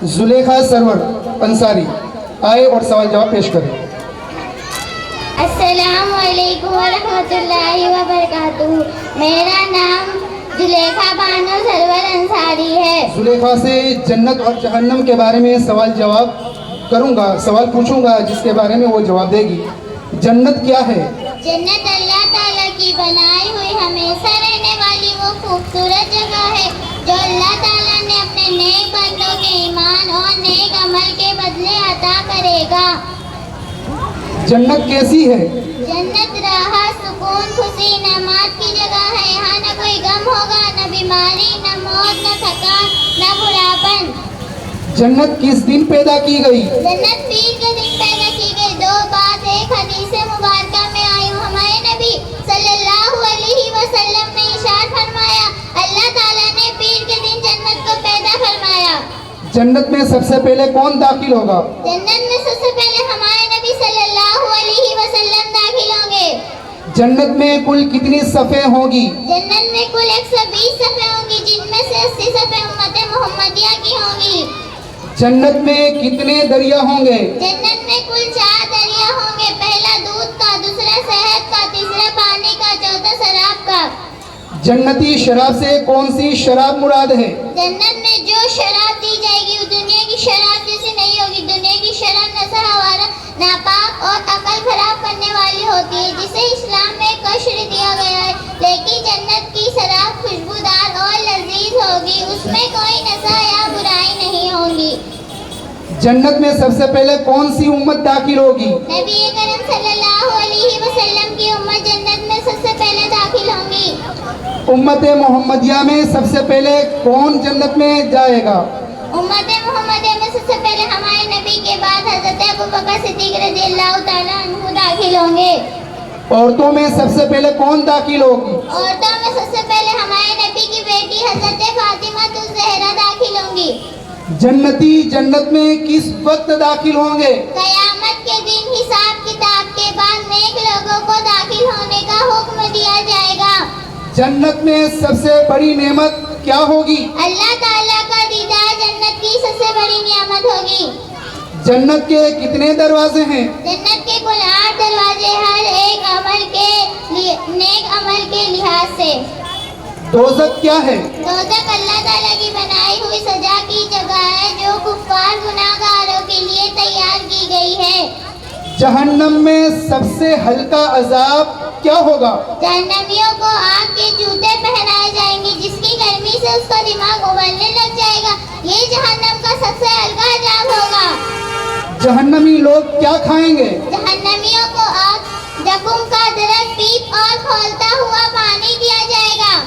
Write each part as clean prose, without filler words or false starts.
زلیخا سرور انصاری آئے اور سوال جواب پیش کریں۔ السلام علیکم ورحمۃ اللہ وبرکاتہ۔ میرا نام زلیخا بانو سرور انصاری ہے۔ زلیخا سے جنت اور جہنم کے بارے میں سوال جواب کروں گا، سوال پوچھوں گا جس کے بارے میں وہ جواب دے گی۔ جنت کیا ہے؟ جنت اللہ تعالیٰ کی بنائی ہوئی ہمیشہ رہنے والی وہ خوبصورت جگہ ہے جو اللہ تعالیٰ نے اپنے نیک بندوں کے ایمان اور نیک عمل کے بدلے عطا کرے گا۔ جنت کیسی ہے؟ جنت راحت، سکون، خوشی، نعمات کی جگہ ہے۔ یہاں نہ کوئی غم ہوگا، نہ بیماری، نہ موت، نہ تھکان، نہ بڑھاپن۔ جنت کس دن پیدا کی گئی؟ جنت پیر کے دن پیدا کی گئی۔ دو بات ایک حدیث مبارکہ میں آئی ہوں۔ ہمارے نبی صلی اللہ علیہ وسلم نے ارشاد فرمایا، اللہ تعالیٰ نے پیر کے دن جنت کو پیدا فرمایا۔ جنت میں سب سے پہلے کون داخل ہوگا؟ جنت میں سب سے پہلے ہمارے نبی صلی اللہ علیہ وسلم داخل ہوں گے۔ جنت میں کل کتنی صفیں ہوں گی؟ جنت میں کل 120 صفیں ہوں گی، جن میں سے 80 صفیں امت محمدیہ کی ہوں گی۔ جنت میں کتنے دریا ہوں گے؟ جنت میں کل 4 دریا ہوں گے، پہلا دودھ کا، دوسرا شہد کا، تیسرا پانی کا، چوتھا شراب کا۔ جنتی شراب سے کون سی شراب مراد ہے؟ جنت میں جو شراب دی جائے گی وہ دنیا کی شراب جیسی نہیں ہوگی۔ دنیا کی شراب نشہ آورہ، ناپاک اور عقل خراب کرنے والی ہوتی ہے، جسے اسلام میں قشر دیا گیا ہے، لیکن جنت کی شراب خوشبودار اور لذیذ ہوگی، اس میں کوئی نشہ یا برائی نہیں ہوگی۔ جنت میں سب سے پہلے کون سی امت داخل ہوگی؟ نبی کریم صلی اللہ علیہ وسلم کی امت جنت میں سب سے پہلے داخل ہوں گی۔ امت محمدیہ میں سب سے پہلے کون جنت میں جائے گا؟ امت محمدیہ میں سب سے پہلے ہمارے نبی کے بعد حضرت ابوبکر صدیق رضی اللہ تعالیٰ عنہ داخل ہوں گے۔ عورتوں میں سب سے پہلے کون داخل ہوگی؟ عورتوں میں سب سے پہلے ہمارے نبی کی بیٹی حضرت فاطمہ الزہرا داخل ہوں گی۔ جنتی جنت میں کس وقت داخل ہوں گے؟ قیامت کے دن حساب کتاب کے بعد نیک لوگوں کو داخل ہونے کا حکم دیا جائے گا۔ جنت میں سب سے بڑی نعمت کیا ہوگی؟ اللہ تعالیٰ کا دیدار جنت کی سب سے بڑی نعمت ہوگی۔ جنت کے کتنے دروازے ہیں؟ جنت کے کل 8 دروازے، ہر ایک نیک عمل کے لحاظ سے۔ دوزخ کیا ہے؟ دوزخ اللہ تعالیٰ کی بنائی ہوئی سزا کی جگہ ہے جو کفار گناہگاروں کے لیے تیار کی گئی ہے۔ جہنم میں سب سے ہلکا عذاب کیا ہوگا؟ جہنمیوں کو آگ کے جوتے پہنائے جائیں گے جس کی گرمی سے اس کا دماغ ابلنے لگ جائے گا۔ یہ جہنم کا سب سے ہلکا عذاب ہوگا۔ جہنمی لوگ کیا کھائیں گے؟ جہنمیوں کو آگ، زقوم کا درخت، پیپ اور کھولتا ہوا پانی دیا جائے گا۔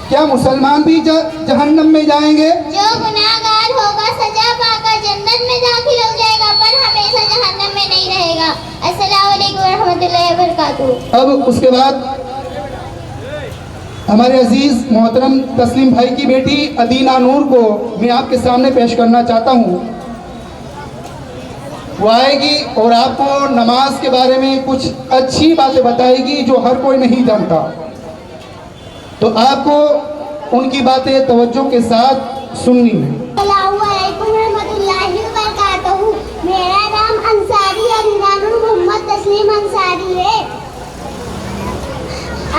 کیا مسلمان بھی جہنم میں جائیں گے؟ جو گناہگار ہوگا سزا پا کر جنت میں داخل ہو جائے گا، پر ہمیشہ جہنم میں نہیں رہے گا۔ السلام علیکم ورحمۃ اللہ وبرکاتہ۔ اب اس کے بعد ہمارے عزیز محترم تسلیم بھائی کی بیٹی ادینہ نور کو میں آپ کے سامنے پیش کرنا چاہتا ہوں۔ وہ آئے گی اور آپ کو نماز کے بارے میں کچھ اچھی باتیں بتائے گی جو ہر کوئی نہیں جانتا، تو آپ کو ان کی باتیں توجہ کے ساتھ سننی ہے۔ السلام علیکم ورحمۃ اللہ وبرکاتہ۔ میرا نام انصاری ادینہ نور محمد تسلیم انصاری ہے۔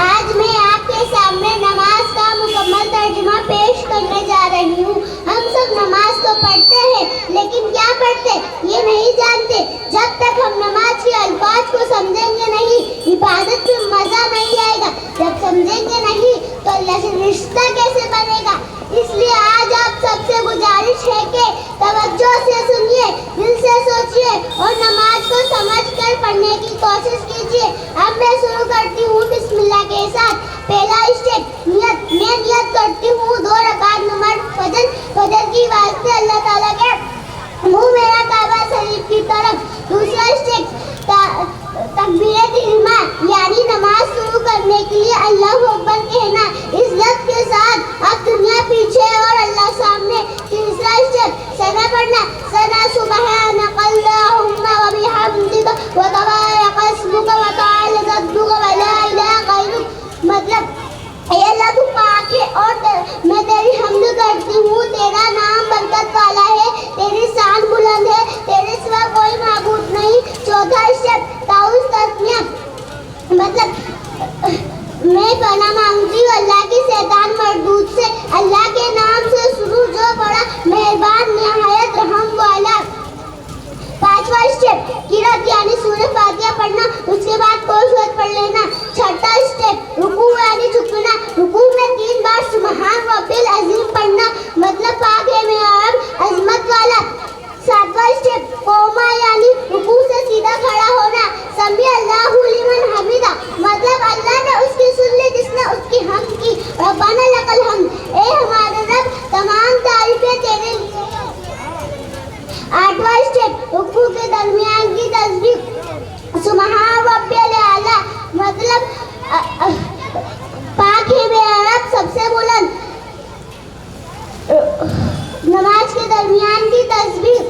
آج میں آپ کے سامنے نماز کا مکمل ترجمہ پیش کرنے جا رہی ہوں۔ ہم سب نماز تو پڑھتے ہیں لیکن کیا پڑھتے یہ نہیں جانتے۔ جب تک ہم نماز کے الفاظ کو سمجھیں گے نہیں، عبادت میں مزہ نہیں آئے گا۔ جب سمجھیں گے نہیں تو اللہ سے رشتہ کیسے بنے گا؟ اس لیے آج آپ سب سے گزارش ہے کہ توجہ سے سنیے، دل سے سوچیے اور نماز کو سمجھ کر پڑھنے کی کوشش کیجیے۔ اب میں شروع کرتی ہوں بسم اللہ کے ساتھ۔ پہلا اسٹیپ نیت۔ میں نیت کرتی ہوں 2 رکعت نماز فجر کی واسطے اللہ تعالیٰ کے منہ میرا کعبہ شریف کی طرف۔ دوسرا اسٹیپ تکبیر تحریمہ، یعنی نماز شروع کرنے کے لیے اللہ اکبر کہنا عزت کے ساتھ، اب دنیا پیچھے اور اللہ سامنے۔ تیسرا اسٹیپ ثنا پڑھنا، ثنا سبحانک اللہم وبحمدک وتبارک اسمک وتعالی جدک ولا الہ غیرک، مطلب اے اللہ تو پاک ہے اور میں تیری حمد کرتی ہوں، تیرا نام برکت والا ہے، تیری वाला। पांचवा स्टेप किरात यानी सूरह फातिहा पढ़ना, उसके बाद कोई सूरत पढ़ लेना। छठा स्टेप रुकू यानी झुकना, रुकू में 3 बार सुबहान रब्बिल अजीम पढ़ना, मतलब पाक है मेरा रब अजमत वाला। सातवां स्टेप कोमा यानी रुकू से सीधा खड़ा होना, समी अल्लाहु लिमन हमीदा, मतलब अल्लाह ने उसकी सुन ली जिसने उसकी हम्द की, रब्बाना लकल हम्द, ए हमारे रब तमाम तारीफें तेरे लिए। आठवां स्टेप रुकू के दरमियान की तस्बीह सुबहान रब्बिल आला, मतलब पाक है मेरा रब सबसे बुलंद। नमाज के दरमियान की तस्बीह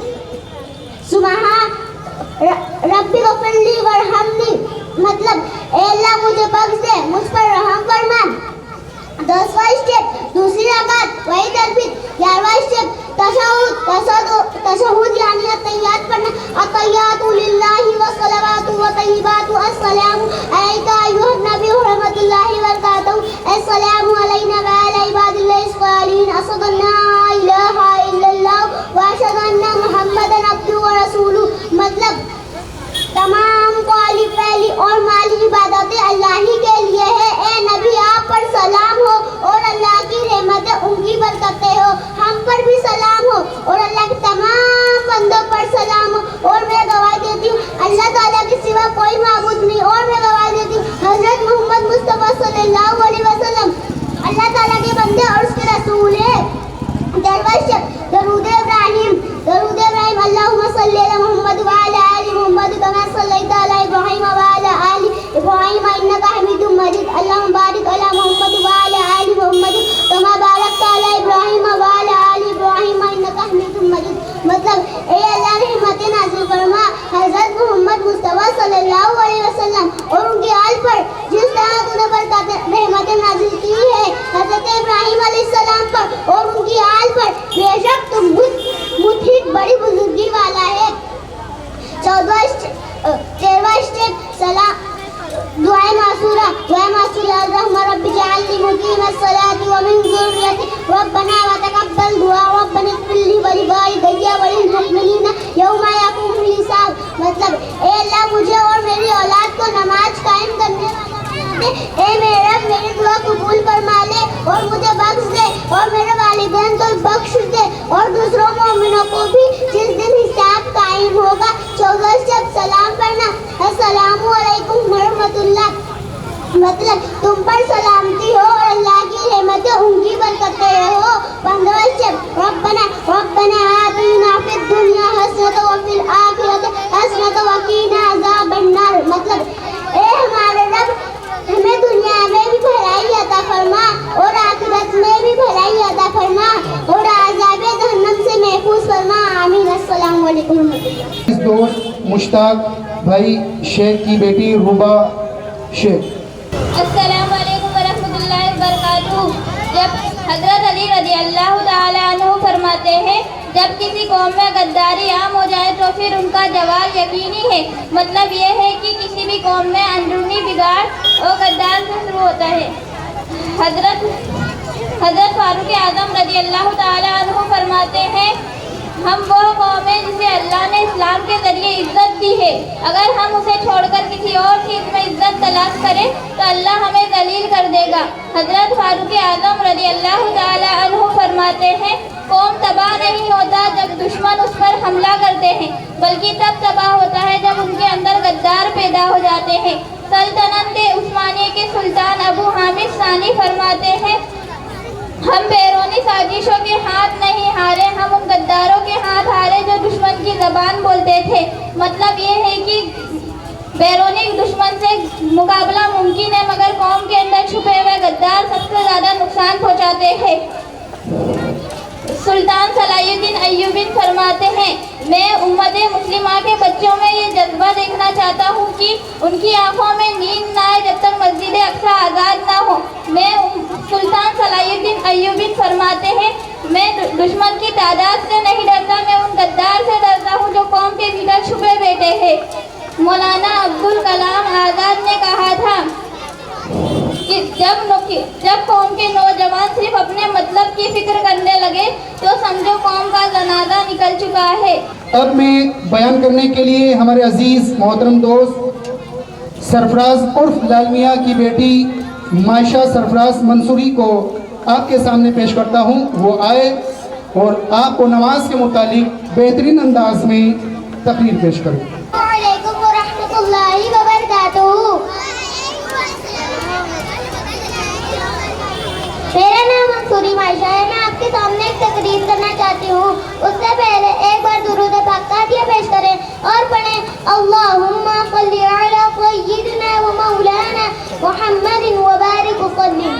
सुबहान रब्बी गफिरली वरहमनी, मतलब ए अल्लाह मुझे बख्श दे, मुझ पर रहम फरमा। 10वां स्टेप दूसरी रकात वही तरबीत। 11वां स्टेप तशहुद यानी अत्तहियात पढ़ना, अत्तहियातु लिल्लाहि व सलावातु व तय्यिबातु अस्सलामु अलैका अय्युहन नबी व रहमतुल्लाहि व बरकातहू, अस्सलामु अलैना व अला इबादिल्लाहिस सालिहीन, अशहदु अन ला इलाहा इल्लल्लाह व अशहदु अन्ना मुहम्मदन अब्दुहु व रसूलुहु, मतलब तमाम कौली पहली और माली इबादतें अल्लाह ही के लिए है। ए नबी आप पर सलाम हो और अल्लाह की रहमतें उनकी बरकतें हो, हम पर भी सलाम हो और अल्लाह के तमाम बंदों पर सलाम हो। और मैं गवाही देती हूँ अल्लाह ताला के सिवा कोई माबूद नहीं, और मैं गवाही देती हूँ हजरत मोहम्मद मुस्तफ़ा सल्लल्लाहु अलैहि वसल्लम अल्लाह ताला के बंदे और उसके रसूल है। 13वां स्टेप दरूद इब्राहिम अल्लाहुम्मा सल्ली अला मुहम्मद व अला आलि मुहम्मद कमा सल्लैता अला इब्राहिम व अला आलि इब्राहिम इन्नका हमीदुम मजीद, अल्लाहुम्मा बारिक अला मुहम्मद व अला आलि मुहम्मद कमा बारकता अला इब्राहिम व अला आलि इब्राहिम इन्नका हमीदुम मजीद, मतलब ए अल्लाह रहमतें नाज़िल फरमा हजरत मोहम्मद मुस्तफ़ा सल्लल्लाहु अलैहि वसल्लम और उनके आल पर जिस तरह तूने बरकतें रहमतें नाज़िल की है हजरत इब्राहिम अलैहिस्सलाम पर और उनकी आल पर, बेशक तुम मुझी बड़ी बुजुर्गी वाला है। 13वां स्टेप सलाम दुआए मासूरा अल्लाहुम्मा रब्बी जअलनी मुकीमस सलाति व मिन ज़ुर्रिय्यति रब्बना व तक़ब्बल दुआ रब्बना इग़फिर ली व लिवालिदैया व लिलमुमिनीना यौमा यक़ूमुल हिसाब, मतलब ए अल्लाह मुझे और मेरी औलाद को नमाज कायम करने वाला बना दे, ए मेरे रब मेरी दुआ कबूल फरमा ले और मुझे बख्श दे और मेरे वालिदैन को बख्श दे और दूसरों मोमिनों को भी जिस दिन हिसाब कायम होगा। 14 स्टेप सलाम पढ़ना, अस्सलामु अलैकुम व रहमतुल्लाह, मतलब तुम पर सलामती हो और अल्लाह की रहमतें उनकी बरकतें हो। 15वां स्टेप रब्बना आतिना फिद दुनिया हसनतन व फिल आखिरति हसनतन व क़ीना अज़ाबन नार, मतलब ए हमारे रब हमें दुनिया में भी भलाई अता फरमा और आखिरत में भी भलाई अता फरमा और अज़ाब जहन्नम से महफूज फरमा, आमीन। अस्सलामु अलैकुम। इस दोस्त मुश्ताक भाई शेख की बेटी रुबा शेख। अस्सलामु अलैकुम वरहमतुल्लाहि वबरकातुहू। जब हज़रत अली रज़ी अल्लाह तआला अन्हु फरमाते हैं जब किसी कौम में गद्दारी आम हो जाए तो फिर उनका जवाब यकीनी है, मतलब ये है कि किसी भी कौम में अंदरूनी बिगाड़ और गद्दार से शुरू होता है। हज़रत फारूक आज़म रज़ी अल्लाह तआला अन्हु फरमाते हैं हम वो कौम है जिसे अल्लाह ने इस्लाम के ज़रिए इज़्ज़त दी है, अगर हम उसे छोड़कर किसी और चीज़ में इज़्ज़त तलाश करें तो अल्लाह हमें ज़लील कर देगा। हज़रत फारूक आज़म रज़ी अल्लाह तआला अन्हु फरमाते हैं कौम तबाह नहीं होता जब दुश्मन उस पर हमला करते हैं, बल्कि तब तबाह होता है जब उनके अंदर गद्दार पैदा हो जाते हैं। सल्तनत उस्मानिया के सुल्तान अबू हामिद सानी फरमाते हैं हम बैरूनी साजिशों के हाथ नहीं हारे, हम उन गद्दारों के हाथ हारे जो दुश्मन की ज़बान बोलते थे, मतलब ये है कि बैरूनी दुश्मन से मुकाबला मुमकिन है मगर कौम के अंदर छुपे हुए गद्दार सबसे ज़्यादा नुकसान पहुँचाते हैं। सुल्तान सलाहुद्दीन अय्यूबी फरमाते हैं मैं उम्मत मुस्लिमा के बच्चों में ये जज्बा देखना चाहता हूँ कि उनकी आंखों में नींद ना आए जब तक मस्जिद अक्सा आज़ाद ना हो। सुल्तान सलाहुद्दीन अय्यूबी फरमाते हैं मैं दुश्मन की तादाद से नहीं डरता, मैं उन गद्दार से डरता हूँ जो कौम के भीतर छुपे बैठे हैं। मौलाना अब्दुल कलाम आज़ाद ने कहा था कि जब कौम के नौजवान सिर्फ अपने मतलब की फिक्र करने लगे तो समझो कौम का जनाजा निकल निकल चुका है। अब मैं बयान करने के लिए हमारे अजीज़ मोहतरम दोस्त सरफराज उर्फ लाल मियाँ की बेटी मायशा सरफराज मंसूरी को आपके सामने पेश करता हूँ। वो आए और आपको नमाज के मुतालिक बेहतरीन अंदाज में तकरीर पेश करें। वालेकुम वरहमतुल्लाहि वबरकातुहू। मेरा नाम मंसूरी मायशा है। मैं आपके सामने एक तकरीर करना चाहती हूँ। उससे पहले एक बार दुरूद पाक ताज़िया पेश करें और पढ़ें अल्लाहुम्मा सल्ली अला सय्यिदिना व मौलाना मुहम्मदिन व बारिक वसल्लिम।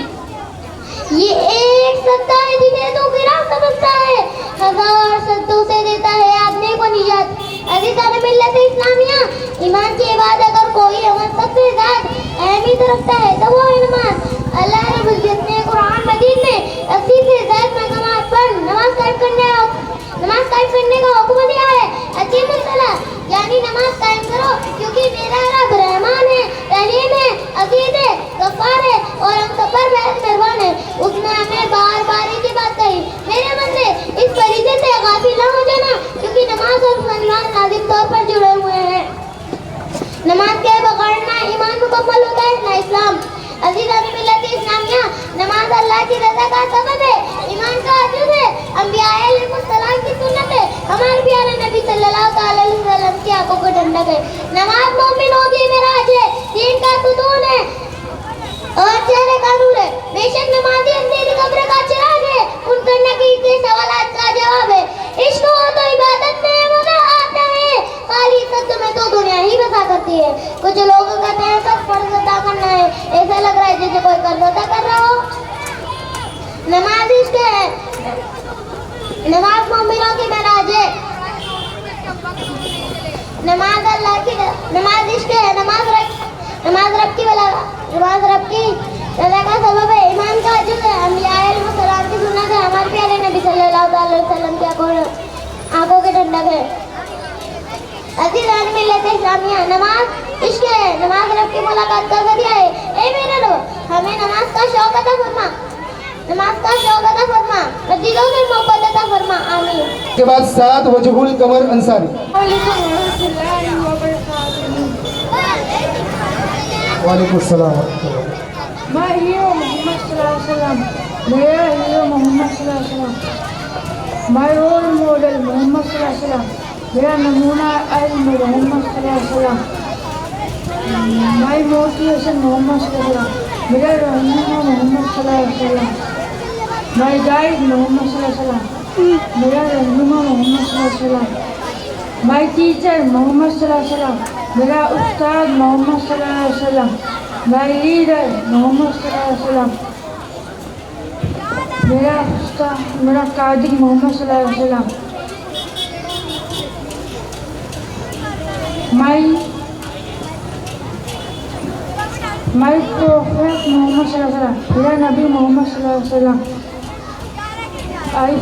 ये एक सत्ता है जिसे तो गिरा समझता है, हजार सत्तों से देता है आपने को निजात। अज़ीज़ान मिल्लत इस्लामिया, ईमान के बाद अगर कोई अमल सबसे ज्यादा अहमियत रखता है तो वो है नमाज। अल्लाह रब्बुल इज्जत ने कुरान मजीद में 80 से ज्यादा मकामात पर नमाज कायम करने का हुक्म दिया है। अकीमुस सलाह यानी नमाज कायम करो, क्योंकि मेरा रब रहमान है, रहीम है, अजीज है, गफ्फार है और हम सब पर मेहरबान है। उसने हमें बार बार एक ही बात कही, मेरे बंदे इस फरीज़े से गाफिल न हो जाना, क्योंकि नमाज और मुसलमान लाजिम तौर पर जुड़े हुए हैं। नमाज के बगैर ना ईमान मुकम्मल होता है ना इस्लाम। अज़ीज़ान मिल्लत इस्लामिया, नमाज अल्लाह की रज़ा का सबब है, ईमान का अजूज़ है, अंबिया अलैहिस्सलाम की सुन्नत है, हमारे प्यारे नबी सल्लल्लाहु अलैहि वसल्लम की आंखों को ठंडक है। नमाज मोमिनों की मिराज है, दीन का सुतून है और चेहरे का नूर है। बेशक नमाज़ी अंधेरी कब्र का चिराग है, उन करने के सवालात का जवाब है। इश्क हो तो इबादत में मजा आता है, खाली सत्य में तो दुनिया ही बसा करती है। कुछ लोग कहते हैं सब फर्ज अदा करना है, ऐसा लग रहा है जैसे कोई कर्ज अदा कर रहा हो। नमाज इश्क है, नमाज मोमिनों की महराज है, नमाज अल्लाह की, नमाज इश्क है, नमाज रब की रज़ा का सबब है, ईमान का अजूज़ है, अंबिया अलैहिस्सलाम की सुन्नत है, हमारे प्यारे नबी सल्लल्लाहु अलैहि वसल्लम की आंखों के ठंडक है। अज़ीज़ान मिल्लत इस्लामिया, नमाज इश्क है, नमाज रब की मुलाकात का ज़रिया है। ए मेरे रब, हमें नमाज का शौक़ अता फरमा, मस्जिदों में मोहब्बत अता फरमा, आमीन। के बाद साथ वजहुल कमर अंसारी। वालेकुम सलाम। मैं हीरो मोहम्मद सल्लल्लाहु अलैहि वसल्लम, मेरा हीरो मोहम्मद सल्लल्लाहु अलैहि वसल्लम, मैं रोल मॉडल मोहम्मद सल्लल्लाहु अलैहि वसल्लम, मेरा नमूना इल्म मोहम्मद सल्लल्लाहु अलैहि वसल्लम, मैं मोटिवेशन मोहम्मद सल्लल्लाहु अलैहि वसल्लम, मेरा रहनुमा मोहम्मद सल्लल्लाहु अलैहि वसल्लम, मैं गाइड मोहम्मद सल्लल्लाहु अलैहि वसल्लम, मेरा रहनुमा मोहम्मद सल्लल्लाहु अलैहि वसल्लम, मैं टीचर मोहम्मद सल्लल्लाहु अलैहि वसल्लम, मेरा उस्ताद मोहम्मद सल्लल्लाहु अलैहि वसल्लम, मैं लीडर मोहम्मद सल्लल्लाहु अलैहि वसल्लम, मेरा कादी मोहम्मद सल्लल्लाहु अलैहि वसल्लम, मैं प्रोफेट मोहम्मद सल्लल्लाहु अलैहि वसल्लम, मेरा नबी मोहम्मद सल्लल्लाहु अलैहि वसल्लम, आई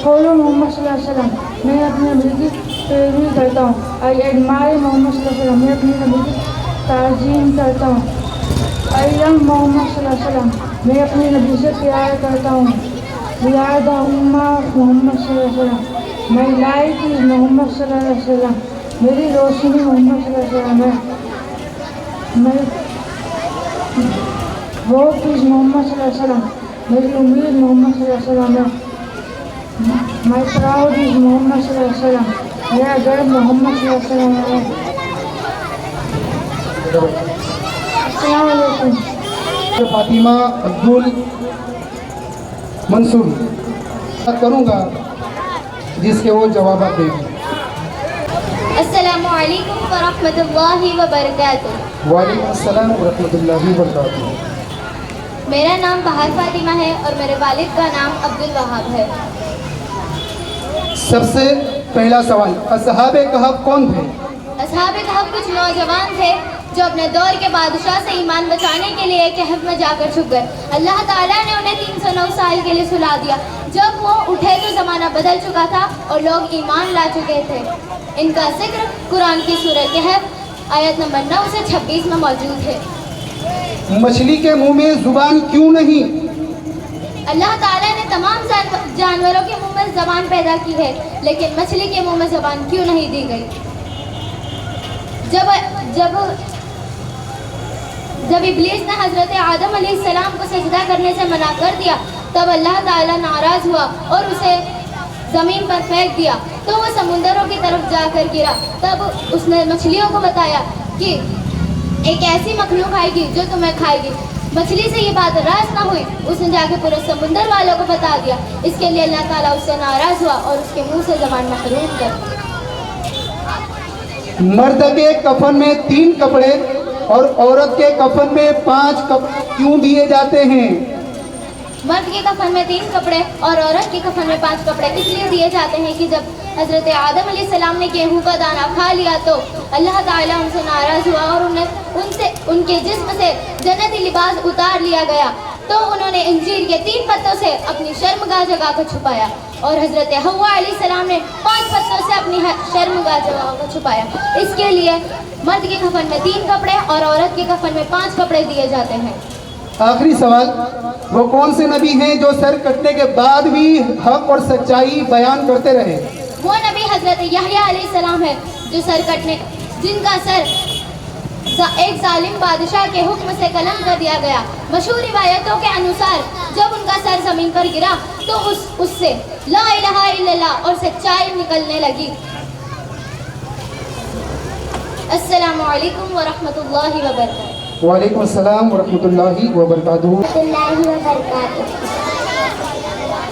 फॉलो मोहम्मद सल्लल्लाहु अलैहि वसल्लम, मैं अपने नबी की पैरवी करता हूँ। आई एडमायर मोहम्मद सल्लल्लाहु अलैहि वसल्लम, मैं अपने नबी की ताज़ीम करता हूँ। आई लव मोहम्मद सल्लल्लाहु अलैहि वसल्लम, मैं अपने नबी से प्यार करता हूँ। याद उम्मा मोहम्मद सल्लल्लाहु अलैहि वसल्लम, मैं लाइट मोहम्मद सल्लल्लाहु अलैहि वसल्लम, मेरी रोशनी मोहम्मद सल्लल्लाहु अलैहि वसल्लम है। मैं होप इज़ मोहम्मद सल्लल्लाहु अलैहि वसल्लम, मेरी उम्मीद मोहम्मद सल्लल्लाहु अलैहि वसल्लम है। मैं प्राउड इज़ मोहम्मद सल्लल्लाहु अलैहि वसल्लम, मेरा गर्व मोहम्मद सल्लल्लाहु अलैहि वसल्लम है। अस्सलाम वालेकुम। फातिमा अब्दुल मंसूर करूँगा जिसके वो जवाब देगी। अस्सलामु अलैकुम व रहमतुल्लाहि व बरकातुहू। वालेकुम अस्सलाम व रहमतुल्लाहि व बरकातुहू। मेरा नाम बहार फातिमा है और मेरे वालिद का नाम अब्दुल वहाब है। सबसे पहला सवाल, असहाबे कहफ कौन थे? असहाबे कहफ कुछ नौजवान थे जो अपने दौर के बादशाह से ईमान बचाने के लिए कहफ में जाकर छुप गए। अल्लाह ताला ने उन्हें 309 साल के लिए सुला दिया। जब वो उठे तो ज़माना बदल चुका था और लोग ईमान ला चुके थे। इनका जिक्र कुरान की सूरह कहफ आयत नंबर 9 से 26 में मौजूद है। मछली के मुंह में जुबान क्यों नहीं? اللہ تعالیٰ نے تمام جانوروں کے منہ میں زبان پیدا کی ہے، لیکن مچھلی کے منہ میں زبان کیوں نہیں دی گئی؟ جب ابلیس نے حضرت آدم علیہ السلام کو سجدہ کرنے سے منع کر دیا، تب اللہ تعالیٰ ناراض ہوا اور اسے زمین پر پھینک دیا، تو وہ سمندروں کی طرف جا کر گرا۔ تب اس نے مچھلیوں کو بتایا کہ ایک ایسی مخلوق آئے گی جو تمہیں کھائے گی۔ مچھلی سے یہ بات راز نہ ہوئی، اس نے جا کے پورے سمندر والوں کو بتا دیا۔ اس کے لیے اللہ تعالیٰ اس سے ناراض ہوا اور اس کے منہ سے زبان محروم کر دی۔ مرد کے کفن میں 3 کپڑے اور عورت کے کفن میں 5 کپڑے کیوں دیے جاتے ہیں؟ مرد کے کفن میں 3 کپڑے اور عورت کے کفن میں 5 کپڑے اس لیے دیے جاتے ہیں کہ جب حضرت آدم علیہ السلام نے گیہوں کا دانہ کھا لیا تو اللہ تعالیٰ ان سے ناراض ہوا اور ان کے جسم سے جنتی لباس اتار لیا گیا، تو انہوں نے انجیر کے 3 پتوں سے اپنی شرمگاہ جگہ کو چھپایا، اور حضرت حوا علیہ السلام نے 5 پتوں سے اپنی شرمگاہ جگہ کو چھپایا۔ اس کے لیے مرد کے کفن میں 3 کپڑے اور عورت کے کفن میں 5 کپڑے دیے جاتے ہیں۔ آخری سوال، وہ کون سے نبی ہیں جو سر کٹنے کے بعد بھی حق اور سچائی بیان کرتے رہے؟ وہ نبی حضرت یحییٰ علیہ السلام ہے جن کا سر ایک ظالم بادشاہ کے حکم سے قلم کر دیا گیا۔ مشہور روایتوں کے انوسار جب ان کا سر زمین پر گرا تو اس سے لا الہ الا اللہ اور سچائی نکلنے لگی۔ السلام علیکم ورحمۃ اللہ وبرکاتہ۔ وعلیکم السلام ورحمۃ اللہ وبرکاتہ۔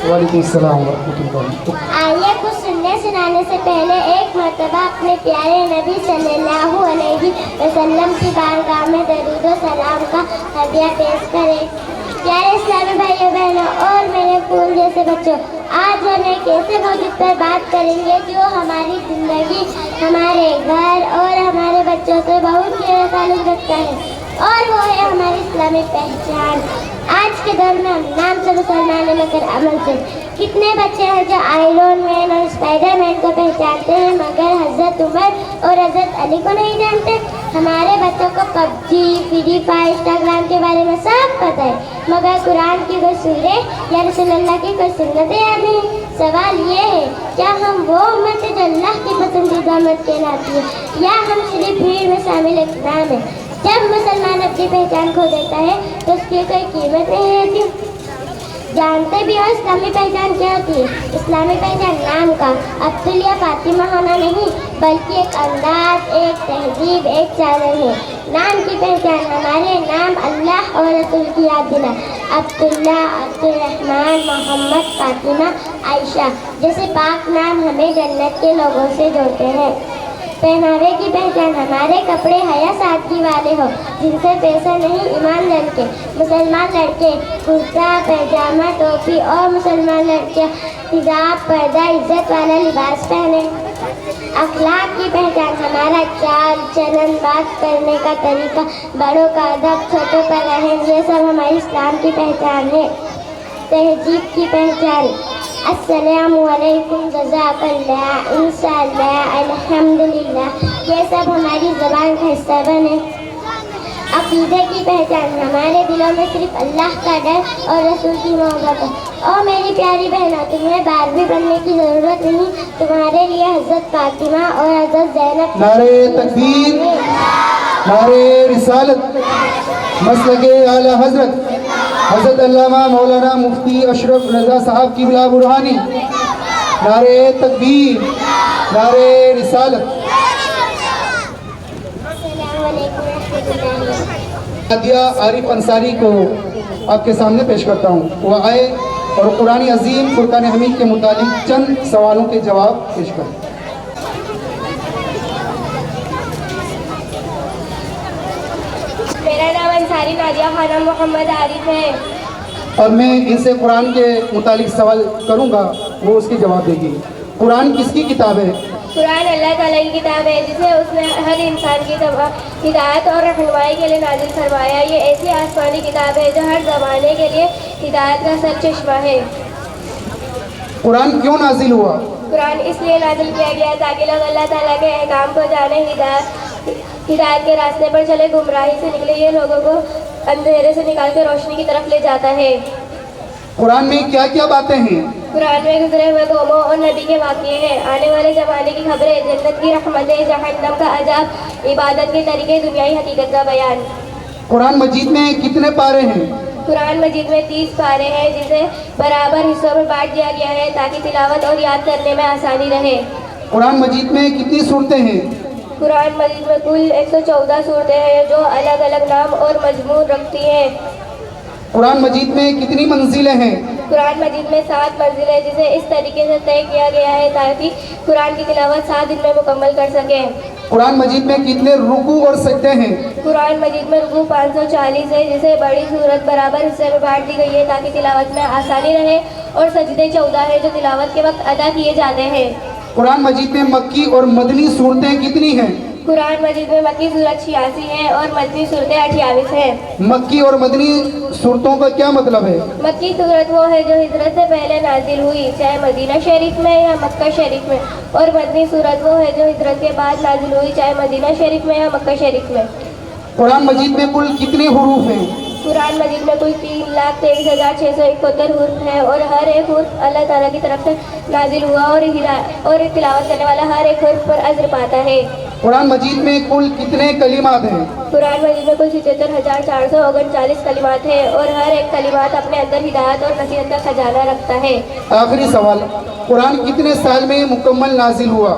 وعلیکم السلام ورحمۃ اللہ۔ آئیے کچھ سننے سنانے سے پہلے ایک مرتبہ اپنے پیارے نبی صلی اللہ علیہ وسلم کی بارگاہ میں درود و سلام کا ہدیہ پیش کریں۔ پیارے اسلامی بھائیوں بہنوں اور میرے پھول جیسے بچوں، آج ہم ایک ایسے موضوع پر بات کریں گے جو ہماری زندگی، ہمارے گھر اور ہمارے بچوں سے بہت گہرا تعلق رکھتا ہے، اور وہ ہے ہماری اسلامی پہچان۔ آج کے دور میں ہم نام سے مسلمان ہیں مگر عمل سے۔ کتنے بچے ہیں جو آئرن مین اور اسپائڈر مین کو پہچانتے ہیں مگر حضرت عمر اور حضرت علی کو نہیں جانتے؟ ہمارے بچوں کو PUBG، فری فائر، انسٹاگرام کے بارے میں سب پتہ ہے، مگر قرآن کی کوئی سورہ یا رسول اللہ کی کوئی سنتیں یاد نہیں۔ سوال یہ ہے، کیا ہم وہ امت ہیں جو اللہ کی پسندیدہ امت کہلاتی ہے، یا ہم صرف بھیڑ میں شامل ایک نام ہے؟ جب مسلمان اپنی پہچان کھو دیتا ہے تو اس کی کوئی قیمت نہیں رہتی۔ جانتے بھی ہو اسلامی پہچان کیا ہوتی ہے؟ اسلامی پہچان نام کا عبدال یا فاطمہ ہونا نہیں، بلکہ ایک انداز، ایک تہذیب، ایک چادر ہے۔ نام کی پہچان ہمارے نام اللہ اور رسول کی یاد دلا۔ عبداللہ، عبدالرحمن، محمد، فاطمہ، عائشہ جیسے پاک نام ہمیں جنت کے لوگوں سے جوڑتے ہیں۔ پہناوے کی پہچان ہمارے کپڑے حیا سادگی والے ہو، جن سے پیسہ نہیں ایمان لڑکے۔ مسلمان لڑکے کرتا، پیجامہ، ٹوپی، اور مسلمان لڑکیاں حجاب، پردہ، عزت والا لباس پہنے۔ اخلاق کی پہچان ہمارا چال چلن، بات کرنے کا طریقہ، بڑوں کا ادب، چھوٹوں پر رحم، یہ سب ہماری اسلام کی پہچان ہے۔ تہذیب کی پہچان السلام علیکم، جزاک اللہ، انشاءاللہ، الحمدللہ، یہ سب ہماری زبان کا حصہ بنے۔ عقیدے کی پہچان ہمارے دلوں میں صرف اللہ کا ڈر اور رسول کی محبت ہے۔ اور میری پیاری بہنوں، تمہیں 12ویں پڑھنے کی ضرورت نہیں، تمہارے لیے حضرت فاطمہ اور حضرت زینب۔ نعرے تکبیر، نعرے رسالت، مسلک اعلیٰ حضرت حضرت علامہ مولانا مفتی اشرف رضا صاحب کی بلا برہانی۔ نعرے تکبیر، نعرے رسالت۔ السلام علیکم ورحمۃ اللہ۔ عادیہ عارف انصاری کو آپ کے سامنے پیش کرتا ہوں، وہ آئے اور قرآن عظیم فرقان حمید کے متعلق چند سوالوں کے جواب پیش کریں۔ میرا نام انصاری نادیہ خانم محمد عارف ہے، اور میں ان سے قرآن کے متعلق سوال کروں گا، وہ اس کے جواب دے گی۔ قرآن کس کی کتاب ہے؟ قرآن اللہ تعالیٰ کی کتاب ہے جسے اس نے ہر انسان کی ہدایت اور رہنمائی کے لیے نازل فرمایا۔ یہ ایسی آسمانی کتاب ہے جو ہر زمانے کے لیے ہدایت کا سر چشمہ ہے۔ قرآن کیوں نازل ہوا؟ قرآن اس لیے نازل کیا گیا تاکہ لوگ اللہ تعالیٰ کے احکام کو جانے، ہدایت کے راستے پر چلے، گمراہی سے نکلے۔ یہ لوگوں کو اندھیرے سے نکال کے روشنی کی طرف لے جاتا ہے۔ कुरान में क्या क्या बातें हैं? कुरान में गुजरे हुए कौमों और नबी के वाक़ये हैं, आने वाले ज़माने की खबरें, जन्नत की रहमतें, जहन्नम का अजाब, इबादत के तरीके, दुनियाई हकीकत का बयान। कुरान मजीद में कितने पारे हैं? कुरान मजीद में 30 पारे हैं, जिसे बराबर हिस्सों में बांट दिया गया है ताकि तिलावत और याद करने में आसानी रहे। कुरान मजीद में कितनी सूरतें हैं? कुरान मजीद में कुल 114 सूरतें हैं जो अलग अलग नाम और मजमून रखती हैं। कुरान मजीद में कितनी मंजिलें हैं? कुरान मजीद में 7 मंजिलें, जिसे इस तरीके से तय किया गया है ताकि कुरान की तिलावत 7 दिन में मुकम्मल कर सकें। कुरान मजीद में कितने रुकू और सजदे हैं? कुरान मजीद में रुकू 540 है, जिसे बड़ी सूरत बराबर हिस्से में बांट दी गई है ताकि तिलावत में आसानी रहे, और सजदे 14 है जो तिलावत के वक्त अदा किए जाते हैं। कुरान मजीद में मक्की और मदनी सूरतें कितनी हैं? कुरान मजीद में मक्की सूरत 86 है और मदनी सूरतें 28 हैं। मक्की और मदनी सूरतों का क्या मतलब है? मक्की सूरत वो है जो हिजरत से पहले नाजिल हुई, चाहे मदीना शरीफ में या मक्का शरीफ में, और मदनी सूरत वो है जो हिजरत के बाद नाजिल हुई, चाहे मदीना शरीफ में या मक्का शरीफ में। कुरान मजीद में कुल कितने हुरूफ हैं? कुरान मजीद में कुल 3,23,671 हुर्फ है, और हर एक हुर्फ अल्लाह ताला की तरफ से नाजिल हुआ, और तिलावत करने वाला हर एक हुर्फ पर अज्र पाता है। कुरान मजीद में कुल कितने कलिमात हैं? कुरान मजीद में कुल 77,439 कलिमात हैं, और हर एक कलिमात अपने अंदर हिदायत और नसीहत का खजाना रखता है। आखिरी सवाल, कुरान कितने साल में मुकम्मल नाजिल हुआ?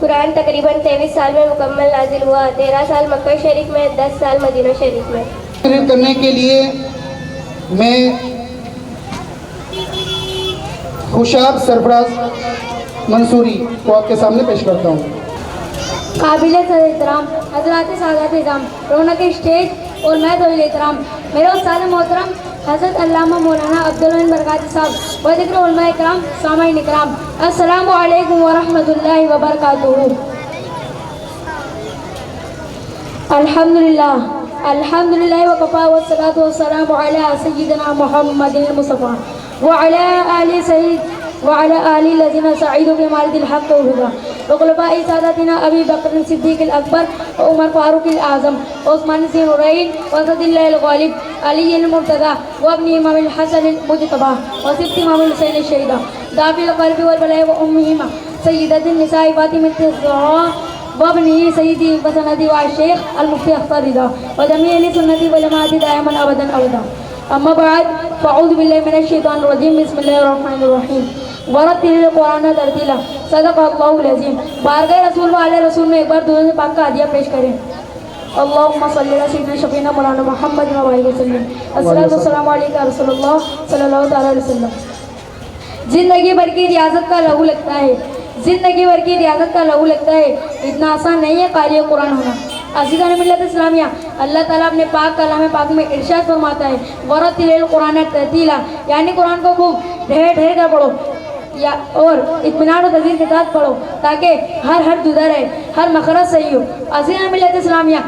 कुरान तकरीबन 23 साल में मुकम्मल नाजिल हुआ, 13 साल मक्का शरीफ में, 10 साल मदीना शरीफ में। करने के लिए मैं खुशाब सरफराज मंसूरी को आपके सामने पेश करता हूँ। काबिल एहतराम हज़रात सादात इज़ाम, रौनक स्टेज और मैं दौल एहतराम मेरे उस्ताद मोहतरम हज़रत अल्लामा मौलाना अब्दुल बरकाती साहब व ज़िक्र उलमा इकराम, सामाईन इकराम, अस्सलामु अलैकुम व रहमतुल्लाहि व बरकातुहू। अल्हम्दुलिल्लाह व कफ़ा व सलातु व सलामु अला सय्यिदिना मुहम्मदिल मुस्तफ़ा व अला आलि सय्यिद व अला आलि लज़ीना सईदु बि मारिदिल हक़्क़ व हुदा व खुलफ़ाए सादातिना अबी बकर सिद्दीक़ अकबर व उमर फ़ारूक़ आज़म व उस्मान ज़ुन्नूरैन व सदील गालिब अली मुर्तज़ा व इब्न इमाम हसन मुज्तबा व सिब्त इमाम हुसैन शहीदा दाफिल क़ल्बि वल बलाए व उम्मिहिमा सय्यदतिन निसाई फ़ातिमत ज़हरा व इब्नी सय्यदी व सनदी व शेख अल मुफ्ती अख्तर रिज़ा व जमीअ अहली सुन्नती व जमाअती दायमन अबदन अबदा। अम्मा बाद फ़अऊज़ु बिल्लाहि मिनश शैतानिर रजीम, बिस्मिल्लाहिर रहमानिर रहीम। वरत्तिल कुरान तरतीला, सदक़ल्लाहुल अज़ीम। बारगाह रसूल व आले रसूल में एक बार दुरूद पाक का हदिया पेश करें। अल्लाहुम्मा सल्लि अला सय्यिदिना शफ़ीना मौलाना मुहम्मद व अलैहि वसल्लम। अस्सलातु वस्सलामु अलैका रसूलुल्लाह सल्लल्लाहु तआला अलैहि वसल्लम। जिंदगी भर की रियाजत का लहू लगता है, जिंदगी भर की रियाजत का लहू लगता है, इतना आसान नहीं है कारी कुरान होना। अज़ीज़ान मिल्लत इस्लामिया, अल्लाह ताला अपने पाक कलाम पाक में इरशाद फरमाता है, वरत्तिल कुरान तरतीला, यानी कुरान को खूब ढेर ढेर कर पढ़ो या और इत्मीनान और तज़ीर के साथ पढ़ो ताकि हर हर जुदा रहे, हर मखरज सही हो। अज़ीज़ान मिल्लत इस्लामिया,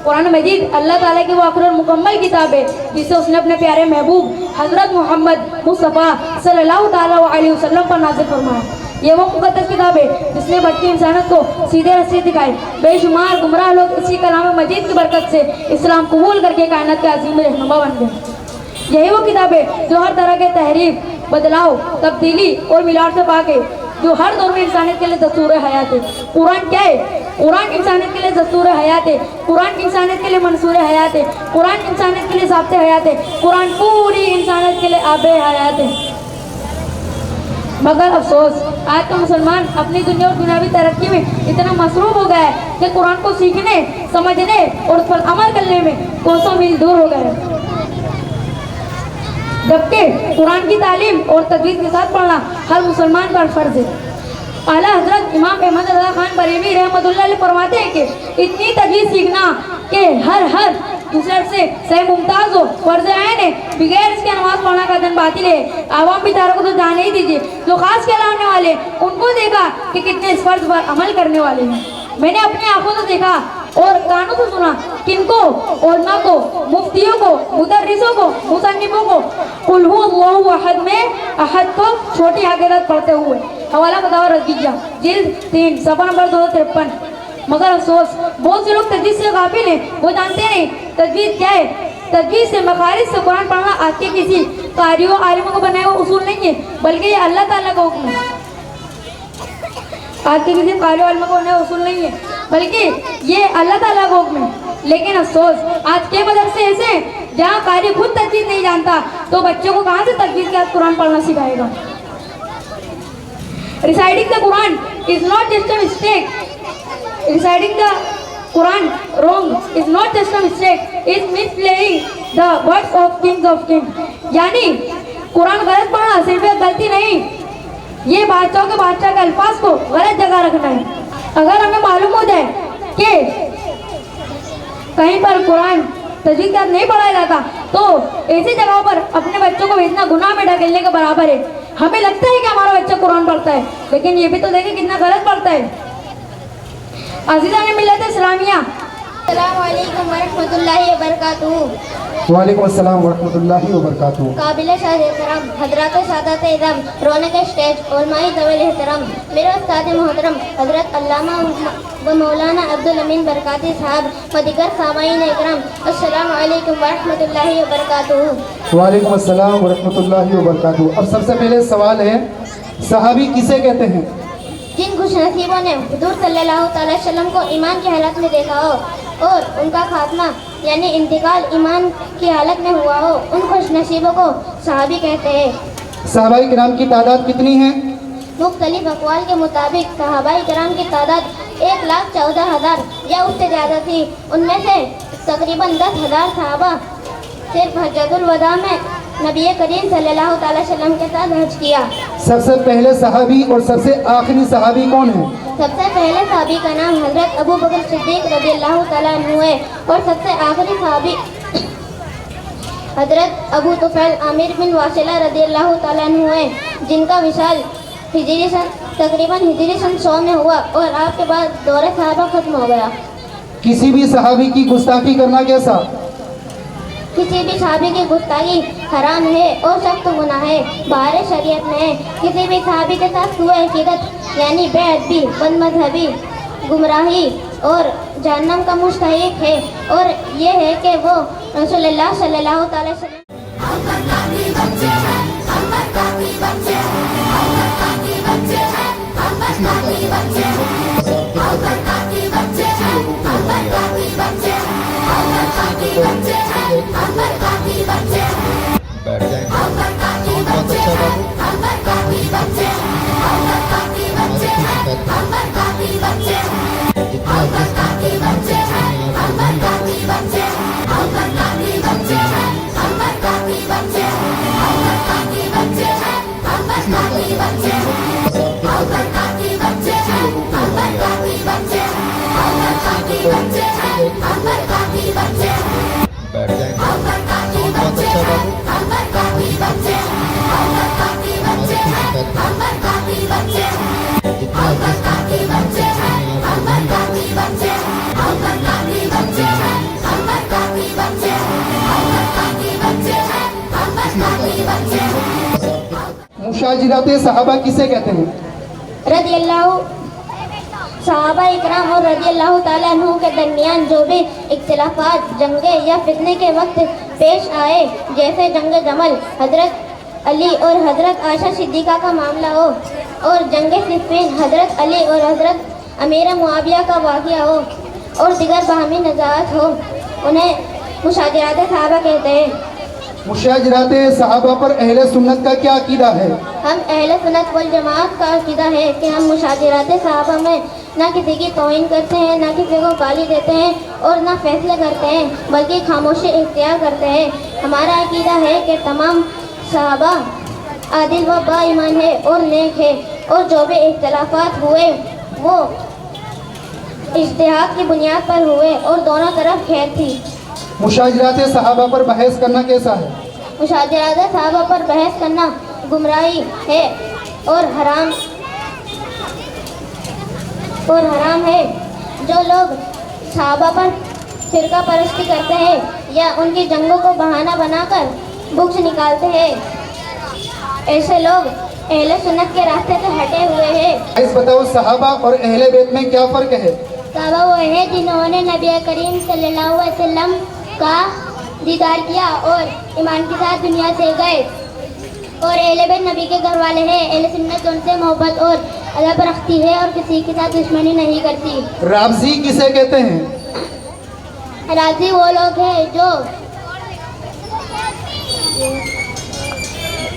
कुरान मजीद अल्लाह ताला की वो आखिर और मुकम्मल किताब है जिसे उसने अपने प्यारे महबूब हज़रत मोहम्मद मुस्तफ़ा सल्लल्लाहु ताला अलैहि वसल्लम पर नाज़िल फरमाया। ये वो मुक़द्दस किताब है जिसने भटकी इंसानियत को सीधे रास्ते दिखाए। बेशुमार गुमराह लोग इसी कलाम मजीद की बरकत से इस्लाम कबूल करके कायनात के अज़ीम रहनुमा बन गए। यही वो किताब है जो हर तरह के तहरीफ, बदलाव, तब्दीली और मिलावट से पाक है, जो हर दौर में इंसानियत के लिए दस्तूर हयात है। कुरान क्या है? कुरान इंसानियत के लिए दस्तूर हयात है, कुरान इंसानियत के लिए मंसूर हयात है, कुरान इंसानियत के लिए ज़ाब्ते हयात है, कुरान पूरी इंसानियत के लिए आबे हयात है। मगर अफसोस आज तो मुसलमान अपनी दुनिया और दुनियावी तरक्की में इतना मसरूफ हो गया है कि कुरान को सीखने, समझने और उस पर अमल करने में कोसों मील दूर हो गए। जबकि कुरान की तालीम और तजवीज़ के साथ पढ़ना हर मुसलमान पर फर्ज है। आला हजरत इमाम अहमद रज़ा खान बरेलवी रहमतुल्लाह अलैह फरमाते हैं कि इतनी तजवीज़ सीखना कि हर दूसरे से सही मुमताज़ हो, फर्ज आइन है, बगैर इसके नमाज पढ़ना का दिन बातिल है। आवाम बेचारों को तो जाने ही दीजिए, जो खास कहलाने वाले उनको देखा कि कितने इस फर्ज पर अमल करने वाले हैं। मैंने अपनी आंखों से देखा और कानों से सुना किनको, उलमा को, मुफ्तियों को, मुदर्रिसों को, मुसन्निफों को कुल हु अल्लाहु अहद में अहद को छोटी हकीकत पढ़ते हुए। हवाला बताओ रज़िया जिल्द 3 सफ़ा नंबर 253। मगर अफसोस बहुत से लोग तजवीज़ से गाफिल हैं, वो जानते नहीं तजवीज़ क्या है। तजवीज़ से मखारिज से कुरान पढ़ना आज के किसी कारियों आलिमों को बनाया हुआ उसूल नहीं है, बल्कि ये अल्लाह ताला का हुक्म है। आज के किसी कारियों आलिमों को बनाया हुआ उसूल नहीं है, बल्कि ये अल्लाह ताला का हुक्म है। लेकिन अफसोस आज के मदरसे ऐसे हैं जहाँ कारी खुद तजवीज़ नहीं जानता तो बच्चों को कहाँ से तजवीज़ के साथ कुरान पढ़ना सिखाएगा। Reciting the Quran is not just a mistake. Reciting the Quran wrong is not just a mistake. It means playing the words of kings of kings. यानी कुरान गलत पढ़ना सिर्फ एक गलती नहीं, ये बादशाह के बादशाह के अल्फाज को गलत जगह रखना है। अगर हमें मालूम हो जाए कि कहीं पर कुरान तजवीज़ के साथ नहीं पढ़ाया जाता तो ऐसी जगहों पर अपने बच्चों को भेजना गुनाह में ढकेलने के बराबर है। हमें लगता है कि हमारा बच्चा कुरान पढ़ता है, लेकिन ये भी तो देखें कितना गलत पढ़ता है। अज़ीज़ान मिल्लत इस्लामिया, अस्सलामु अलैकुम वरहमतुल्लाहि वबरकातुहू। वालेकुम अस्सलाम वरहमतुल्लाहि वबरकातुहू। काबिल शाद एहतराम हजरात सादात इज़ाम रौनक स्टेज उलमाए ज़वील एहतराम मेरे उस्ताद मोहतरम हजरत अल्लामा व मौलाना अब्दुल अमीन बरकाती साहब व दीगर सामाईन इकराम, अस्सलामु अलैकुम वरहमतुल्लाहि वबरकातुहू। वालेकुम अस्सलाम वरहमतुल्लाहि वबरकातुहू। अब सबसे पहले सवाल है, सहाबी किसे कहते हैं? जिन खुशनसीबों ने हुजूर सल्लल्लाहु अलैहि वसल्लम को ईमान की हालत में देखा हो और उनका खात्मा यानी इंतकाल ईमान की हालत में हुआ हो, उन खुशनसीबों को सहाबी कहते हैं। सहाबाई किराम की तादाद कितनी है? मुख्तलिफ अक़वाल के मुताबिक सहाबाई किराम की तादाद 1,14,000 या उससे ज़्यादा थी। उनमें से तकरीबन 10,000 सहाबा सिर्फ हज्जतुल वदा में नबी करीम सल्लल्लाहु अलैहि वसल्लम के साथ हज किया। सबसे पहले सहाबी और सबसे आखिरी सहाबी कौन है? सबसे पहले सहाबी का नाम हजरत अबू बकर सिद्दीक रज़ियल्लाहु तआला अन्हु है और सबसे आखिरी सहाबी हजरत अबू तुफैल आमिर बिन वासिला रज़ियल्लाहु तआला अन्हु है, जिनका विशाल हिजरी सन तकरीबन हिजरी सन 100 में हुआ और आपके बाद दौरे सहाबा खत्म हो गया। किसी भी सहाबी की गुस्ताखी करना कैसा? किसी भी सहाबी की गुस्ताखी हराम है और सख्त गुनाह है, बाहर शरीयत में है। किसी भी सहाबी के साथ सुए अकीदत यानी बेअदबी, बदमज़हबी, गुमराही और जहन्नम का मुस्तहिक है और ये है कि वो रसूलुल्लाह सल्लल्लाहु अलैहि वसल्लम बैठ जाएंगे। बहुत अच्छा बाबू। बैठ जाएंगे। बहुत अच्छा बाबू। मुशाजिराते सहाबा किसे कहते हैं? रज़ियल्लाहु सहाबा इकराम और रज़ियल्लाहु ताला अन्हु के दरमियान जो भी इख्तिलाफात जंगे या फितने के वक्त पेश आए, जैसे जंग जमल, हजरत अली और हजरत आयशा सिद्दीक़ा का मामला हो और जंग सिफ़ीन, हजरत अली और हजरत अमीर मुआविया का वाक़या हो और दिगर बाहमी नज़ात हो, उन्हें मुशाजिरात सहाबा कहते हैं। मुशाजिराते सहाबा पर अहले सुन्नत का क्या अकीदा है? हम अहले सुन्नत वल जमात का अकीदा है कि हम मुशाजिरात सहाबा में ना किसी की तौहीन करते हैं, ना किसी को गाली देते हैं और ना फैसले करते हैं, बल्कि खामोशी इख्तियार करते हैं। हमारा अकीदा है कि तमाम सहाबा आदिल व बाईमान है और नेक है और जो भी इख्तिलाफात हुए वो इज्तिहाद की बुनियाद पर हुए और दोनों तरफ खैर थी। मुशाजिराते सहाबा पर बहस करना कैसा है? मुशाजिरात सहाबा पर बहस करना गुमराही है और हराम है। जो लोग सहाबा पर फिरका परस्ती करते हैं या उनकी जंगों को बहाना बनाकर बुक्स निकालते हैं, ऐसे लोग अहले सुन्नत के रास्ते से हटे हुए हैं। इस बताओ, सहाबा और अहले बैत में क्या फ़र्क है? सहाबा वो है जिन्होंने नबी करीम सल्लल्लाहु अलैहि वसल्लम का دیدار کیا اور ایمان کے ساتھ دنیا سے گئے، اور اہل بیت نبی کے گھر والے ہیں، اہل سنت ان سے محبت اور ادب رکھتی ہے اور کسی کے ساتھ دشمنی نہیں کرتی۔ رافضی کسے کہتے ہیں؟ راضی وہ لوگ ہیں جو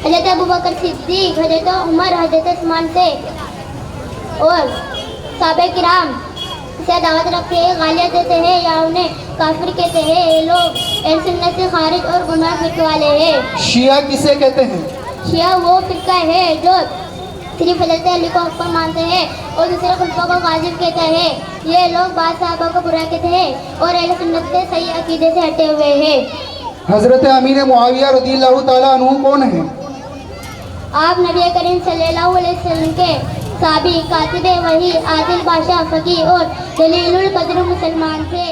حضرت ابوبکر صدیق، حضرت عمر، حضرت عثمان سے اور صحابہ کرام سے دعوت رکھتے ہیں، غالیت دیتے ہیں یا انہیں کافر کہتے ہیں۔ یہ لوگ اہل سنت سے خارج اور گمراہ فرقے والے ہیں۔ شیعہ کسے کہتے ہیں؟ شیعہ وہ فرقہ ہے جو صرف حضرت علی کو حق مانتے ہیں اور دوسرے خلفاء کو غازب کہتا ہے۔ یہ لوگ بعض صحابہ کو برا کہتے ہیں اور اہل سنت سے صحیح عقیدے سے ہٹے ہوئے ہیں۔ حضرت امیر معاویہ رضی اللہ تعالیٰ عنہ کون ہیں؟ آپ نبی کریم صلی اللہ علیہ وسلم کے صحابی، کاتب وحی، عادل بادشاہ، فقیہ اور جلیل القدر مسلمان تھے۔